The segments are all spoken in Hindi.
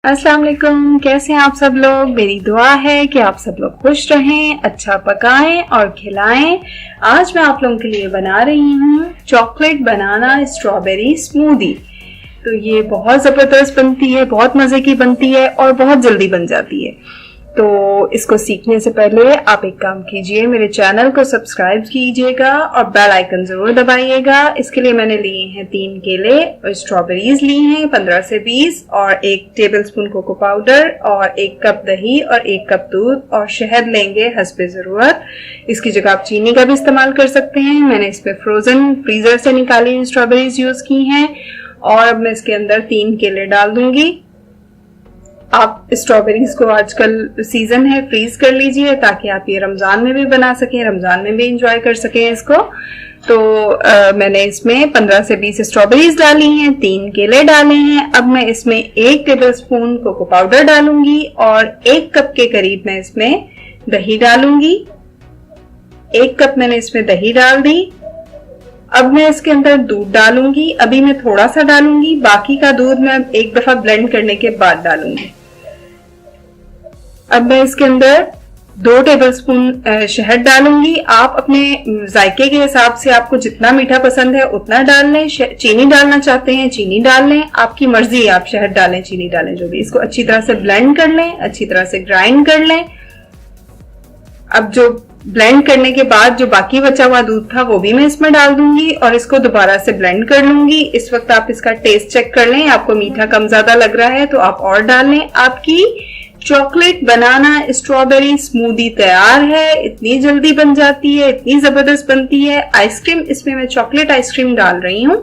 अस्सलाम वालेकुम। कैसे हैं आप सब लोग। मेरी दुआ है कि आप सब लोग खुश रहें, अच्छा पकाएं और खिलाएं। आज मैं आप लोगों के लिए बना रही हूँ चॉकलेट बनाना स्ट्रॉबेरी स्मूदी। तो ये बहुत ज़बरदस्त बनती है, बहुत मज़े की बनती है और बहुत जल्दी बन जाती है। तो इसको सीखने से पहले आप एक काम कीजिए, मेरे चैनल को सब्सक्राइब कीजिएगा और बेल आइकन ज़रूर दबाइएगा। इसके लिए मैंने लिए हैं 3 केले और स्ट्रॉबेरीज ली हैं 15 से 20 और 1 टेबलस्पून कोको पाउडर और 1 कप दही और 1 कप दूध और शहद लेंगे हस्बे ज़रूरत। इसकी जगह आप चीनी का भी इस्तेमाल कर सकते हैं। मैंने इसमें फ्रोज़न फ्रीज़र से निकाली हुई स्ट्रॉबेरीज यूज़ की हैं और अब मैं इसके अंदर 3 केले डाल दूंगी। आप स्ट्रॉबेरीज को आजकल सीजन है फ्रीज कर लीजिए ताकि आप ये रमजान में भी बना सकें, रमजान में भी इंजॉय कर सकें इसको। तो मैंने इसमें 15 से 20 स्ट्रॉबेरीज डाली हैं, 3 केले डाले हैं। अब मैं इसमें 1 टेबलस्पून कोको पाउडर डालूंगी और 1 कप के करीब मैं इसमें दही डालूंगी। 1 कप मैंने इसमें दही डाल दी। अब मैं इसके अंदर दूध डालूंगी। अभी मैं थोड़ा सा डालूंगी, बाकी का दूध मैं एक दफा ब्लेंड करने के बाद डालूंगी। अब मैं इसके अंदर 2 टेबलस्पून शहद डालूंगी। आप अपने जायके के हिसाब से आपको जितना मीठा पसंद है उतना डाल लें। चीनी डालना चाहते हैं चीनी डाल लें, आपकी मर्जी है, आप शहद डालें चीनी डालें जो भी। इसको अच्छी तरह से ब्लेंड कर लें, अच्छी तरह से ग्राइंड कर लें। अब जो ब्लेंड करने के बाद जो बाकी बचा हुआ दूध था वो भी मैं इसमें डाल दूंगी और इसको दोबारा से ब्लेंड कर लूंगी। इस वक्त आप इसका टेस्ट चेक कर लें, आपको मीठा कम ज्यादा लग रहा है तो आप और डाल लें। आपकी चॉकलेट बनाना स्ट्रॉबेरी स्मूदी तैयार है। इतनी जल्दी बन जाती है, इतनी जबरदस्त बनती है। आइसक्रीम, इसमें मैं चॉकलेट आइसक्रीम डाल रही हूँ।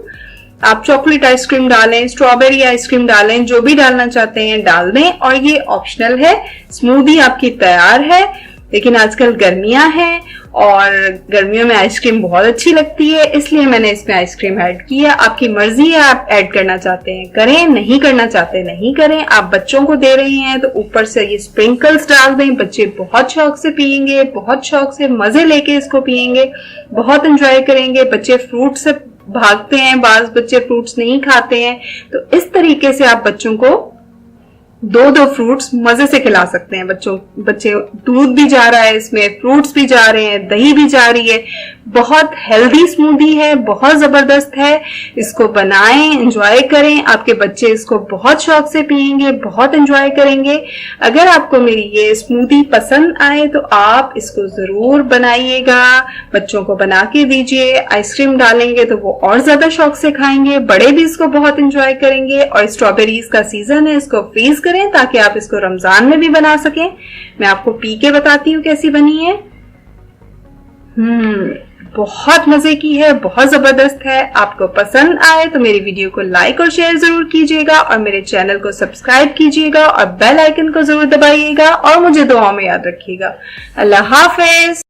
आप चॉकलेट आइसक्रीम डालें, स्ट्रॉबेरी आइसक्रीम डालें, जो भी डालना चाहते हैं डाल दें और ये ऑप्शनल है। स्मूदी आपकी तैयार है। लेकिन आजकल गर्मियां हैं और गर्मियों में आइसक्रीम बहुत अच्छी लगती है, इसलिए मैंने इसमें आइसक्रीम ऐड किया। आपकी मर्जी है, आप ऐड करना चाहते हैं करें, नहीं करना चाहते नहीं करें। आप बच्चों को दे रहे हैं तो ऊपर से ये स्प्रिंकल्स डाल दें। बच्चे बहुत शौक से पियेंगे, बहुत शौक से मजे लेके इसको पियेंगे, बहुत एंजॉय करेंगे। बच्चे फ्रूट से भागते हैं, बाज बच्चे फ्रूट्स नहीं खाते हैं, तो इस तरीके से आप बच्चों को 2-2 फ्रूट्स मजे से खिला सकते हैं। बच्चे दूध भी जा रहा है इसमें, फ्रूट्स भी जा रहे हैं, दही भी जा रही है। बहुत हेल्दी स्मूदी है, बहुत जबरदस्त है। इसको बनाएं, एंजॉय करें। आपके बच्चे इसको बहुत शौक से पियेंगे, बहुत एंजॉय करेंगे। अगर आपको मेरी ये स्मूदी पसंद आए तो आप इसको जरूर बनाइएगा, बच्चों को बना के दीजिए। आइसक्रीम डालेंगे तो वो और ज्यादा शौक से खाएंगे, बड़े भी इसको बहुत एंजॉय करेंगे। और स्ट्रॉबेरीज का सीजन है, इसको फ्रीज करें ताकि आप इसको रमजान में भी बना सकें। मैं आपको पी के बताती हूँ कैसी बनी है। बहुत मजे की है, बहुत जबरदस्त है। आपको पसंद आए तो मेरी वीडियो को लाइक और शेयर जरूर कीजिएगा और मेरे चैनल को सब्सक्राइब कीजिएगा और बेल आइकन को जरूर दबाइएगा और मुझे दुआओं में याद रखिएगा। अल्लाह हाफिज।